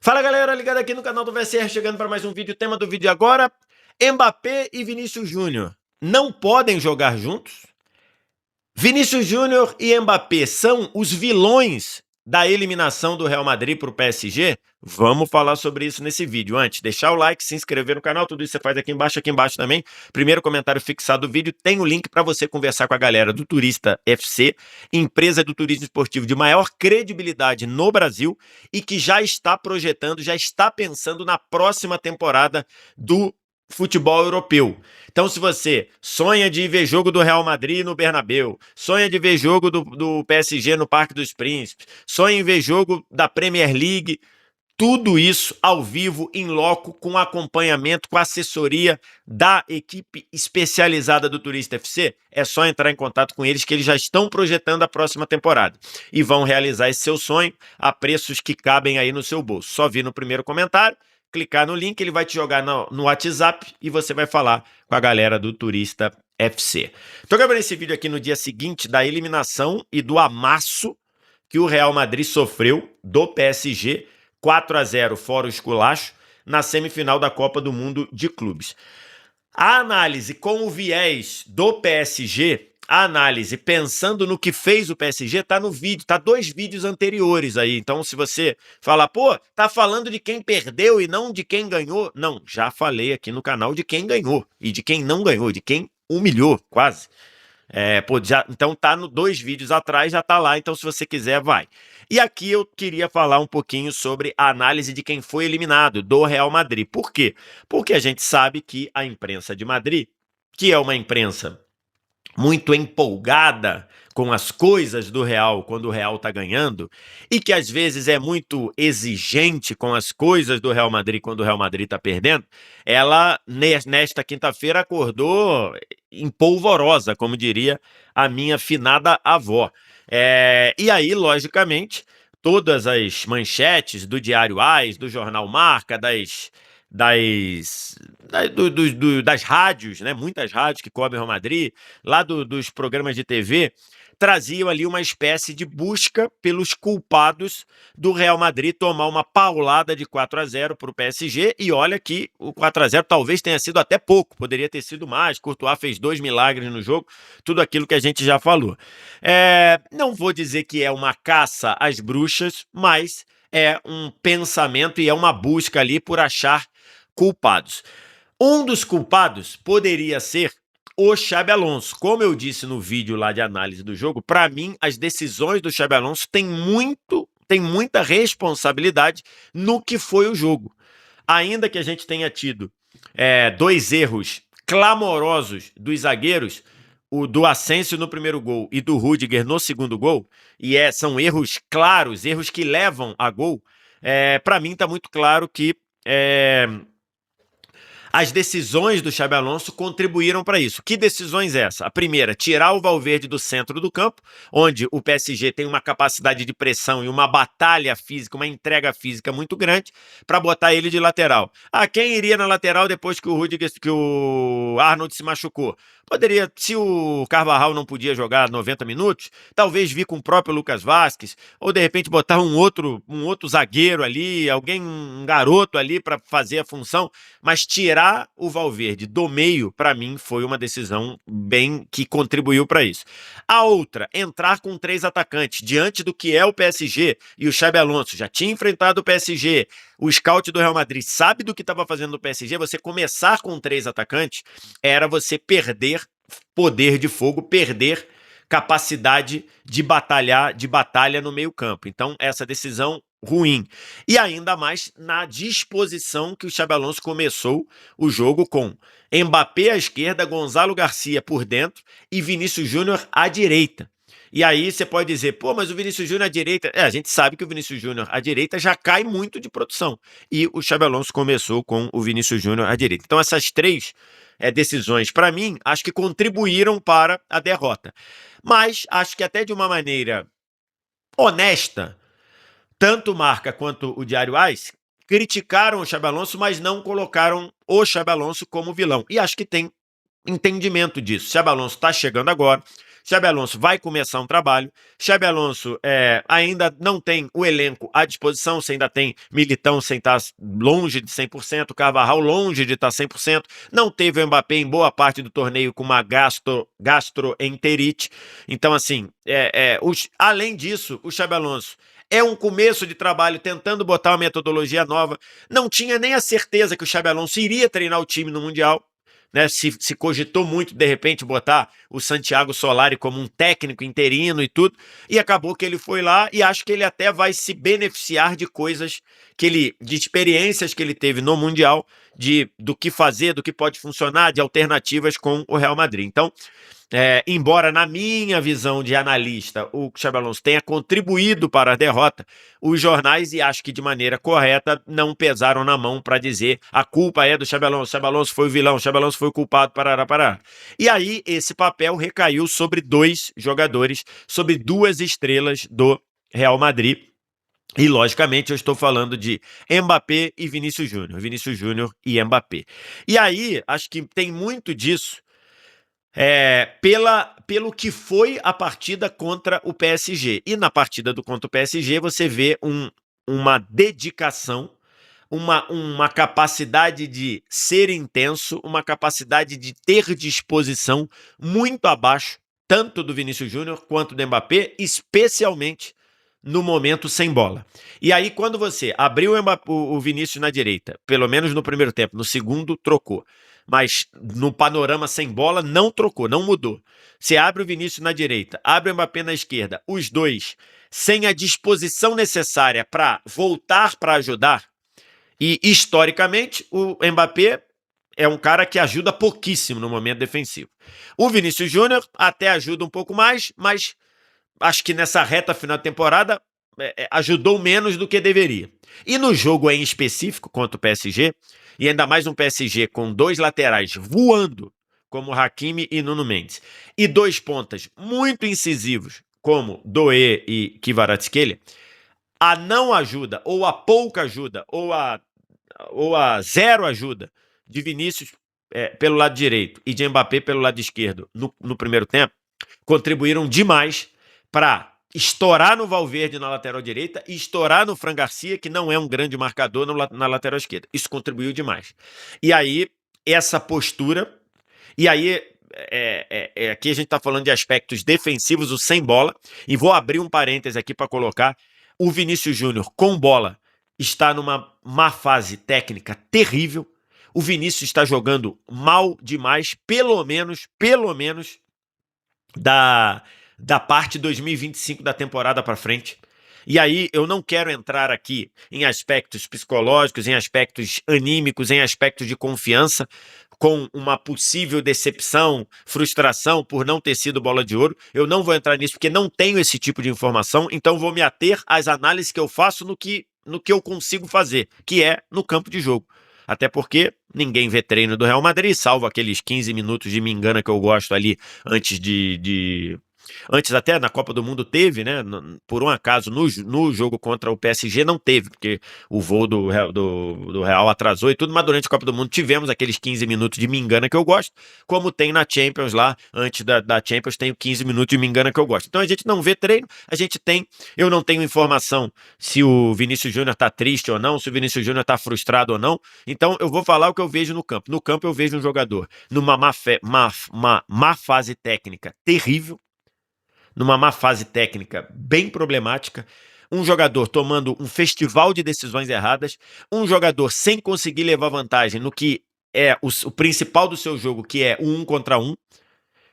Fala galera, ligado aqui no canal do VSR, chegando para mais um vídeo. O tema do vídeo agora: Mbappé e Vinícius Júnior não podem jogar juntos? Vinícius Júnior e Mbappé são os vilões da eliminação do Real Madrid para o PSG? Vamos falar sobre isso nesse vídeo. Antes, deixar o like, se inscrever no canal, tudo isso você faz aqui embaixo também. Primeiro comentário fixado do vídeo, tem o link para você conversar com a galera do Turista FC, empresa do turismo esportivo de maior credibilidade no Brasil e que já está projetando, já está pensando na próxima temporada do futebol europeu. Então, se você sonha de ver jogo do Real Madrid no Bernabéu, sonha de ver jogo do PSG no Parque dos Príncipes, sonha em ver jogo da Premier League, tudo isso ao vivo, em loco, com acompanhamento, com assessoria da equipe especializada do Turista FC, é só entrar em contato com eles que eles já estão projetando a próxima temporada e vão realizar esse seu sonho a preços que cabem aí no seu bolso. Só vir no primeiro comentário, clicar no link, ele vai te jogar no WhatsApp e você vai falar com a galera do Turista FC. Estou gravando esse vídeo aqui no dia seguinte da eliminação e do amasso que o Real Madrid sofreu do PSG, 4-0 fora o esculacho, na semifinal da Copa do Mundo de Clubes. A análise com o viés do PSG, a análise pensando no que fez o PSG, tá no vídeo, tá 2 vídeos anteriores aí. Então, se você falar, pô, tá falando de quem perdeu e não de quem ganhou, não, já falei aqui no canal de quem ganhou e de quem não ganhou, de quem humilhou, quase. Então tá no 2 vídeos atrás, já tá lá, então se você quiser, vai. E aqui eu queria falar um pouquinho sobre a análise de quem foi eliminado, do Real Madrid. Por quê? Porque a gente sabe que a imprensa de Madrid, que é uma imprensa muito empolgada com as coisas do Real quando o Real tá ganhando, e que às vezes é muito exigente com as coisas do Real Madrid quando o Real Madrid tá perdendo, ela nesta quinta-feira acordou empolvorosa, como diria a minha finada avó. E aí, logicamente, todas as manchetes do Diário AS, do Jornal Marca, das rádios, né, muitas rádios que cobrem o Real Madrid, lá dos programas de TV, traziam ali uma espécie de busca pelos culpados do Real Madrid tomar uma paulada de 4-0 para o PSG, e olha que o 4-0 talvez tenha sido até pouco, poderia ter sido mais, Courtois fez 2 milagres no jogo, tudo aquilo que a gente já falou. Não vou dizer que é uma caça às bruxas, mas é um pensamento e é uma busca ali por achar culpados. Um dos culpados poderia ser o Xabi Alonso. Como eu disse no vídeo lá de análise do jogo, para mim as decisões do Xabi Alonso têm muita responsabilidade no que foi o jogo. Ainda que a gente tenha tido 2 erros clamorosos dos zagueiros, o do Asensio no primeiro gol e do Rüdiger no segundo gol, e são erros claros, erros que levam a gol, para mim está muito claro que as decisões do Xabi Alonso contribuíram para isso. Que decisões essa? A primeira, tirar o Valverde do centro do campo, onde o PSG tem uma capacidade de pressão e uma batalha física, uma entrega física muito grande, para botar ele de lateral. Quem iria na lateral depois que o Arnold se machucou? Poderia, se o Carvajal não podia jogar 90 minutos, talvez vir com o próprio Lucas Vázquez, ou de repente botar um outro zagueiro ali, um garoto ali para fazer a função, mas tirar o Valverde do meio, para mim, foi uma decisão bem que contribuiu para isso. A outra, entrar com 3 atacantes, diante do que é o PSG, e o Xabi Alonso já tinha enfrentado o PSG, o scout do Real Madrid sabe do que estava fazendo no PSG, você começar com 3 atacantes, era você perder poder de fogo, perder capacidade de batalha no meio campo. Então, essa decisão ruim. E ainda mais na disposição que o Xabi Alonso começou o jogo com Mbappé à esquerda, Gonzalo Garcia por dentro e Vinícius Júnior à direita. E aí você pode dizer, pô, mas o Vinícius Júnior à direita... a gente sabe que o Vinícius Júnior à direita já cai muito de produção. E o Xabi Alonso começou com o Vinícius Júnior à direita. Então essas 3 decisões, para mim, acho que contribuíram para a derrota. Mas acho que até de uma maneira honesta, tanto o Marca quanto o Diário AS criticaram o Xabi Alonso, mas não colocaram o Xabi Alonso como vilão. E acho que tem entendimento disso. Xabi Alonso está chegando agora, Xabi Alonso vai começar um trabalho. Xabi Alonso ainda não tem o elenco à disposição, você ainda tem Militão sem estar longe de 100%, Carvajal longe de estar 100%, não teve o Mbappé em boa parte do torneio com uma gastroenterite. Então, assim, além disso, o Xabi Alonso é um começo de trabalho tentando botar uma metodologia nova. Não tinha nem a certeza que o Xabi Alonso iria treinar o time no Mundial. Né, se cogitou muito, de repente, botar o Santiago Solari como um técnico interino e tudo, e acabou que ele foi lá e acho que ele até vai se beneficiar de coisas de experiências que ele teve no Mundial, do que fazer, do que pode funcionar, de alternativas com o Real Madrid. Então, embora na minha visão de analista o Xabi Alonso tenha contribuído para a derrota, os jornais, e acho que de maneira correta, não pesaram na mão para dizer a culpa é do Xabi Alonso foi o vilão, Xabi Alonso foi o culpado, parará. E aí esse papel recaiu sobre 2 jogadores, sobre 2 estrelas do Real Madrid. E, logicamente, eu estou falando de Mbappé e Vinícius Júnior. Vinícius Júnior e Mbappé. E aí, acho que tem muito disso pelo que foi a partida contra o PSG. E na partida contra o PSG, você vê uma dedicação, uma capacidade de ser intenso, uma capacidade de ter disposição muito abaixo, tanto do Vinícius Júnior quanto do Mbappé, especialmente no momento sem bola. E aí, quando você abriu o Vinícius na direita, pelo menos no primeiro tempo, no segundo trocou, mas no panorama sem bola não trocou, não mudou. Você abre o Vinícius na direita, abre o Mbappé na esquerda, os dois sem a disposição necessária para voltar para ajudar, e historicamente o Mbappé é um cara que ajuda pouquíssimo no momento defensivo. O Vinícius Júnior até ajuda um pouco mais, mas acho que nessa reta final da temporada ajudou menos do que deveria. E no jogo em específico contra o PSG, e ainda mais um PSG com 2 laterais voando, como Hakimi e Nuno Mendes, e 2 pontas muito incisivos, como Doué e Kvaratskhelia, a não ajuda, ou a pouca ajuda, ou a zero ajuda de Vinícius pelo lado direito e de Mbappé pelo lado esquerdo no primeiro tempo, contribuíram demais para estourar no Valverde na lateral direita e estourar no Fran Garcia, que não é um grande marcador na lateral esquerda. Isso contribuiu demais. E aí, essa postura... E aí, aqui a gente está falando de aspectos defensivos, o sem bola, e vou abrir um parêntese aqui para colocar. O Vinícius Júnior, com bola, está numa má fase técnica terrível. O Vinícius está jogando mal demais, pelo menos da parte 2025 da temporada para frente. E aí eu não quero entrar aqui em aspectos psicológicos, em aspectos anímicos, em aspectos de confiança, com uma possível decepção, frustração por não ter sido bola de ouro. Eu não vou entrar nisso porque não tenho esse tipo de informação, então vou me ater às análises que eu faço no que eu consigo fazer, que é no campo de jogo. Até porque ninguém vê treino do Real Madrid, salvo aqueles 15 minutos de mingana que eu gosto ali antes Antes até na Copa do Mundo teve, né? Por um acaso, no jogo contra o PSG não teve, porque o voo do Real atrasou e tudo, mas durante a Copa do Mundo tivemos aqueles 15 minutos de mingana que eu gosto, como tem na Champions lá, antes da Champions tem 15 minutos de mingana que eu gosto. Então a gente não vê treino, eu não tenho informação se o Vinícius Júnior tá triste ou não, se o Vinícius Júnior tá frustrado ou não, então eu vou falar o que eu vejo no campo. No campo eu vejo um jogador numa má fase técnica terrível, numa má fase técnica bem problemática, um jogador tomando um festival de decisões erradas, um jogador sem conseguir levar vantagem no que é o principal do seu jogo, que é o 1 contra 1.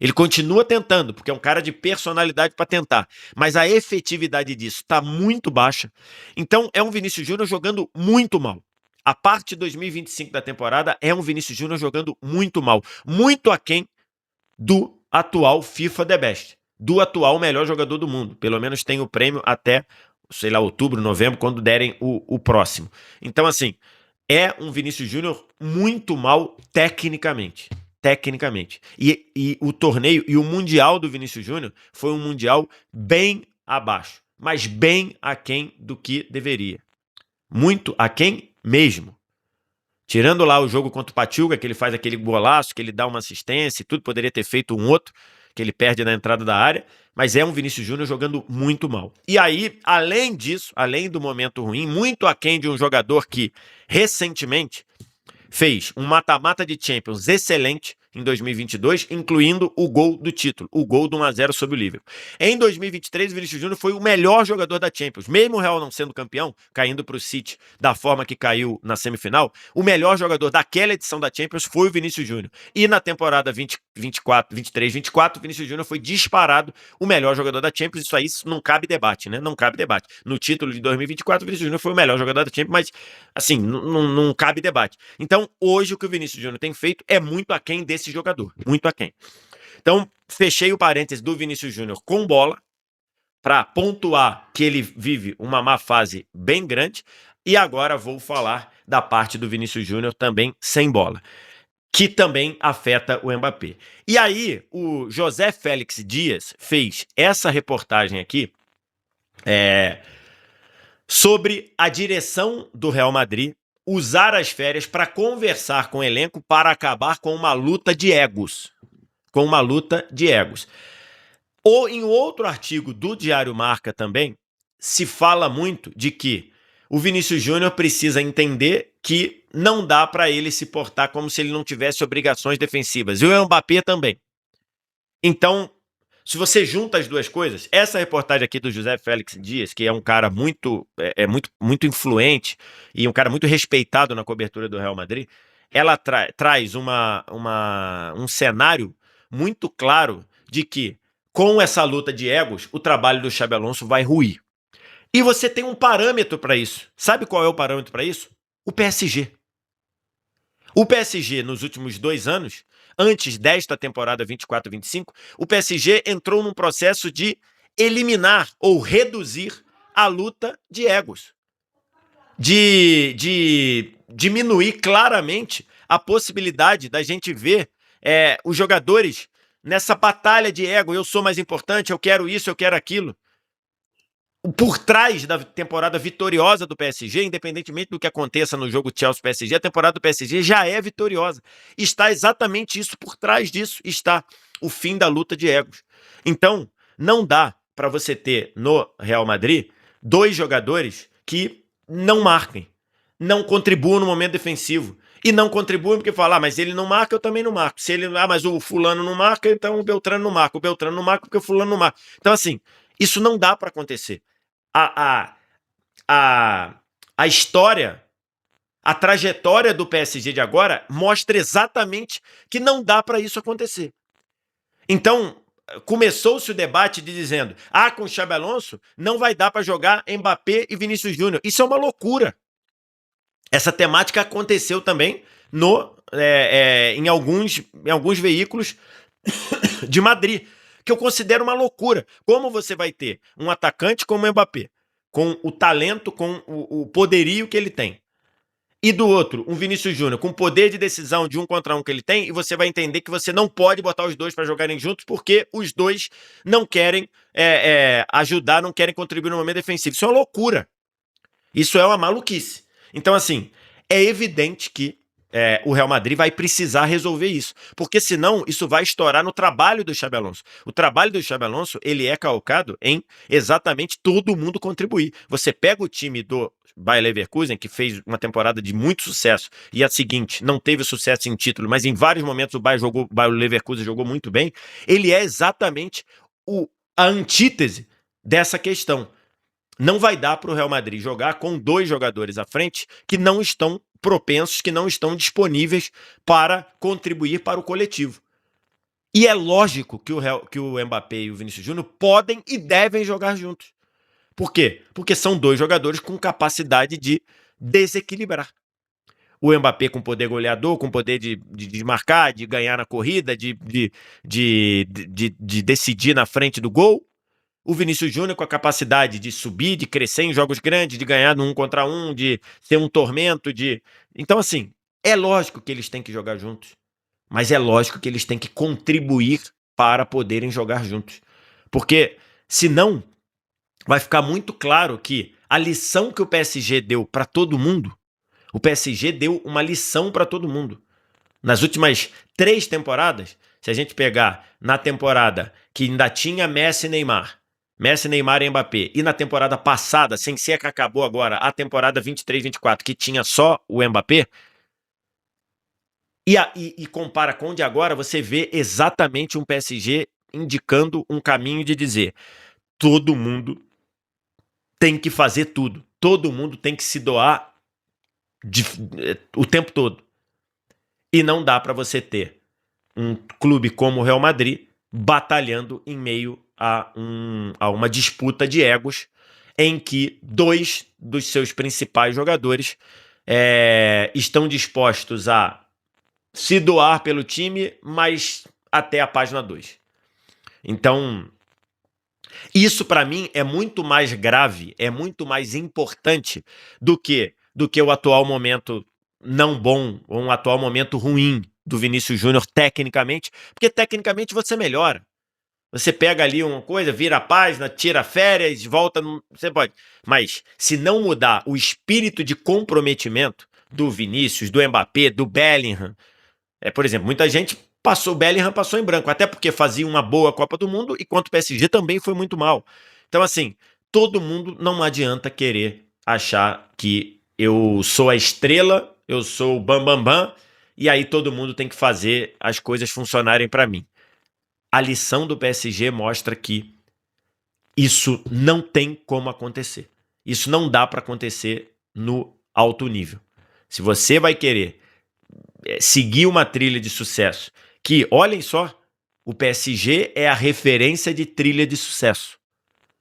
Ele continua tentando, porque é um cara de personalidade para tentar, mas a efetividade disso está muito baixa. Então é um Vinícius Júnior jogando muito mal. A parte 2025 da temporada é um Vinícius Júnior jogando muito mal, muito aquém do atual FIFA The Best, do atual melhor jogador do mundo. Pelo menos tem o prêmio até, sei lá, outubro, novembro, quando derem o próximo. Então, assim, é um Vinícius Júnior muito mal tecnicamente. E o torneio e o Mundial do Vinícius Júnior foi um Mundial bem abaixo, mas bem aquém do que deveria. Muito aquém mesmo. Tirando lá o jogo contra o Pachuca, que ele faz aquele golaço, que ele dá uma assistência e tudo, poderia ter feito um outro, que ele perde na entrada da área, mas é um Vinícius Júnior jogando muito mal. E aí, além disso, além do momento ruim, muito aquém de um jogador que recentemente fez um mata-mata de Champions excelente em 2022, incluindo o gol do título, o gol do 1-0 sobre o Liverpool. Em 2023, o Vinícius Júnior foi o melhor jogador da Champions. Mesmo o Real não sendo campeão, caindo para o City da forma que caiu na semifinal, o melhor jogador daquela edição da Champions foi o Vinícius Júnior. E na temporada 23-24, o Vinícius Júnior foi disparado o melhor jogador da Champions. Isso não cabe debate, né? Não cabe debate. No título de 2024, o Vinícius Júnior foi o melhor jogador da Champions, mas, assim, não cabe debate. Então, hoje, o que o Vinícius Júnior tem feito é muito aquém desse jogador, muito aquém. Então, fechei o parênteses do Vinícius Júnior com bola, para pontuar que ele vive uma má fase bem grande, e agora vou falar da parte do Vinícius Júnior também sem bola, que também afeta o Mbappé. E aí, o José Félix Dias fez essa reportagem aqui sobre a direção do Real Madrid usar as férias para conversar com o elenco para acabar com uma luta de egos. Ou em outro artigo do Diário Marca também, se fala muito de que o Vinícius Júnior precisa entender que não dá para ele se portar como se ele não tivesse obrigações defensivas. E o Mbappé também. Então, se você junta as duas coisas, essa reportagem aqui do José Félix Dias, que é um cara muito influente e um cara muito respeitado na cobertura do Real Madrid, ela traz um cenário muito claro de que, com essa luta de egos, o trabalho do Xabi Alonso vai ruir. E você tem um parâmetro para isso. Sabe qual é o parâmetro para isso? O PSG. O PSG, nos últimos 2 anos, antes desta temporada 24-25, o PSG entrou num processo de eliminar ou reduzir a luta de egos. De diminuir claramente a possibilidade da gente ver os jogadores nessa batalha de ego. Eu sou mais importante, eu quero isso, eu quero aquilo. Por trás da temporada vitoriosa do PSG, independentemente do que aconteça no jogo Chelsea-PSG, a temporada do PSG já é vitoriosa. Está exatamente isso, por trás disso está o fim da luta de egos. Então, não dá para você ter no Real Madrid 2 jogadores que não marquem, não contribuam no momento defensivo. E não contribuem porque falam, mas ele não marca, eu também não marco. Se ele, mas o fulano não marca, então o Beltrano não marca. O Beltrano não marca porque o fulano não marca. Então, assim, isso não dá para acontecer. A história, a trajetória do PSG de agora mostra exatamente que não dá para isso acontecer. Então, começou-se o debate dizendo, com o Xabi Alonso não vai dar para jogar Mbappé e Vinícius Júnior. Isso é uma loucura. Essa temática aconteceu também em alguns veículos de Madrid, que eu considero uma loucura. Como você vai ter um atacante como o Mbappé, com o talento, com o poderio que ele tem, e do outro, um Vinícius Júnior, com o poder de decisão de 1 contra 1 que ele tem, e você vai entender que você não pode botar os dois para jogarem juntos, porque os dois não querem ajudar, não querem contribuir no momento defensivo. Isso é uma loucura. Isso é uma maluquice. Então, assim, é evidente que o Real Madrid vai precisar resolver isso, porque senão isso vai estourar no trabalho do Xabi Alonso. O trabalho do Xabi Alonso, ele é calcado em exatamente todo mundo contribuir. Você pega o time do Bayer Leverkusen, que fez uma temporada de muito sucesso, e a seguinte, não teve sucesso em título, mas em vários momentos o Bayer Leverkusen jogou muito bem, ele é exatamente a antítese dessa questão. Não vai dar para o Real Madrid jogar com 2 jogadores à frente que não estão propensos, que não estão disponíveis para contribuir para o coletivo. E é lógico que o Mbappé e o Vinícius Júnior podem e devem jogar juntos. Por quê? Porque são 2 jogadores com capacidade de desequilibrar. O Mbappé com poder goleador, com poder de marcar, de ganhar na corrida, de decidir na frente do gol. O Vinícius Júnior com a capacidade de subir, de crescer em jogos grandes, de ganhar no 1 contra 1, de ser um tormento, Então, assim, é lógico que eles têm que jogar juntos, mas é lógico que eles têm que contribuir para poderem jogar juntos. Porque, senão, vai ficar muito claro que a lição que o PSG deu para todo mundo, o PSG deu uma lição para todo mundo. Nas últimas 3 temporadas, se a gente pegar na temporada que ainda tinha Messi, Neymar e Mbappé, e na temporada passada, sem ser a que acabou agora, a temporada 23-24, que tinha só o Mbappé, e compara com o de agora, você vê exatamente um PSG indicando um caminho de dizer: todo mundo tem que fazer tudo, todo mundo tem que se doar o tempo todo. E não dá para você ter um clube como o Real Madrid batalhando em meio a uma disputa de egos em que dois dos seus principais jogadores estão dispostos a se doar pelo time, mas até a página 2. Então, isso para mim é muito mais grave, é muito mais importante do que o atual momento não bom ou um atual momento ruim do Vinícius Júnior tecnicamente, porque tecnicamente você melhora. Você pega ali uma coisa, vira a página, tira férias, volta, você pode. Mas se não mudar o espírito de comprometimento do Vinícius, do Mbappé, do Bellingham, por exemplo, muita gente o Bellingham passou em branco, até porque fazia uma boa Copa do Mundo, enquanto o PSG também foi muito mal. Então, assim, todo mundo não adianta querer achar que eu sou a estrela, eu sou o bambambam, e aí todo mundo tem que fazer as coisas funcionarem para mim. A lição do PSG mostra que isso não tem como acontecer. Isso não dá para acontecer no alto nível. Se você vai querer seguir uma trilha de sucesso, que, olhem só, o PSG é a referência de trilha de sucesso.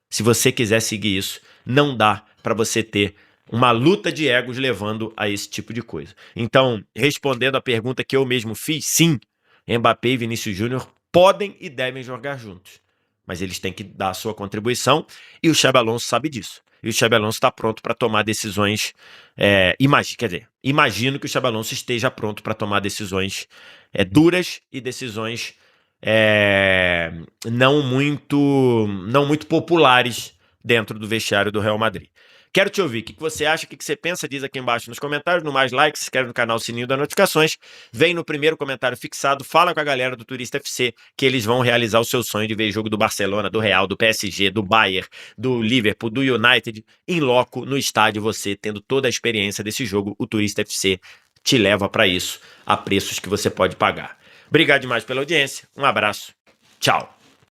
Se você quiser seguir isso, não dá para você ter uma luta de egos levando a esse tipo de coisa. Então, respondendo a pergunta que eu mesmo fiz, sim, Mbappé e Vinícius Júnior podem e devem jogar juntos, mas eles têm que dar a sua contribuição e o Xabi Alonso sabe disso. E o Xabi Alonso está pronto para tomar decisões. Imagino que o Xabi Alonso esteja pronto para tomar decisões duras e decisões não muito populares dentro do vestiário do Real Madrid. Quero te ouvir. O que você acha? O que você pensa? Diz aqui embaixo nos comentários. No mais like, se inscreve no canal, sininho das notificações. Vem no primeiro comentário fixado. Fala com a galera do Turista FC que eles vão realizar o seu sonho de ver jogo do Barcelona, do Real, do PSG, do Bayern, do Liverpool, do United em loco no estádio. Você tendo toda a experiência desse jogo, o Turista FC te leva para isso a preços que você pode pagar. Obrigado demais pela audiência. Um abraço. Tchau.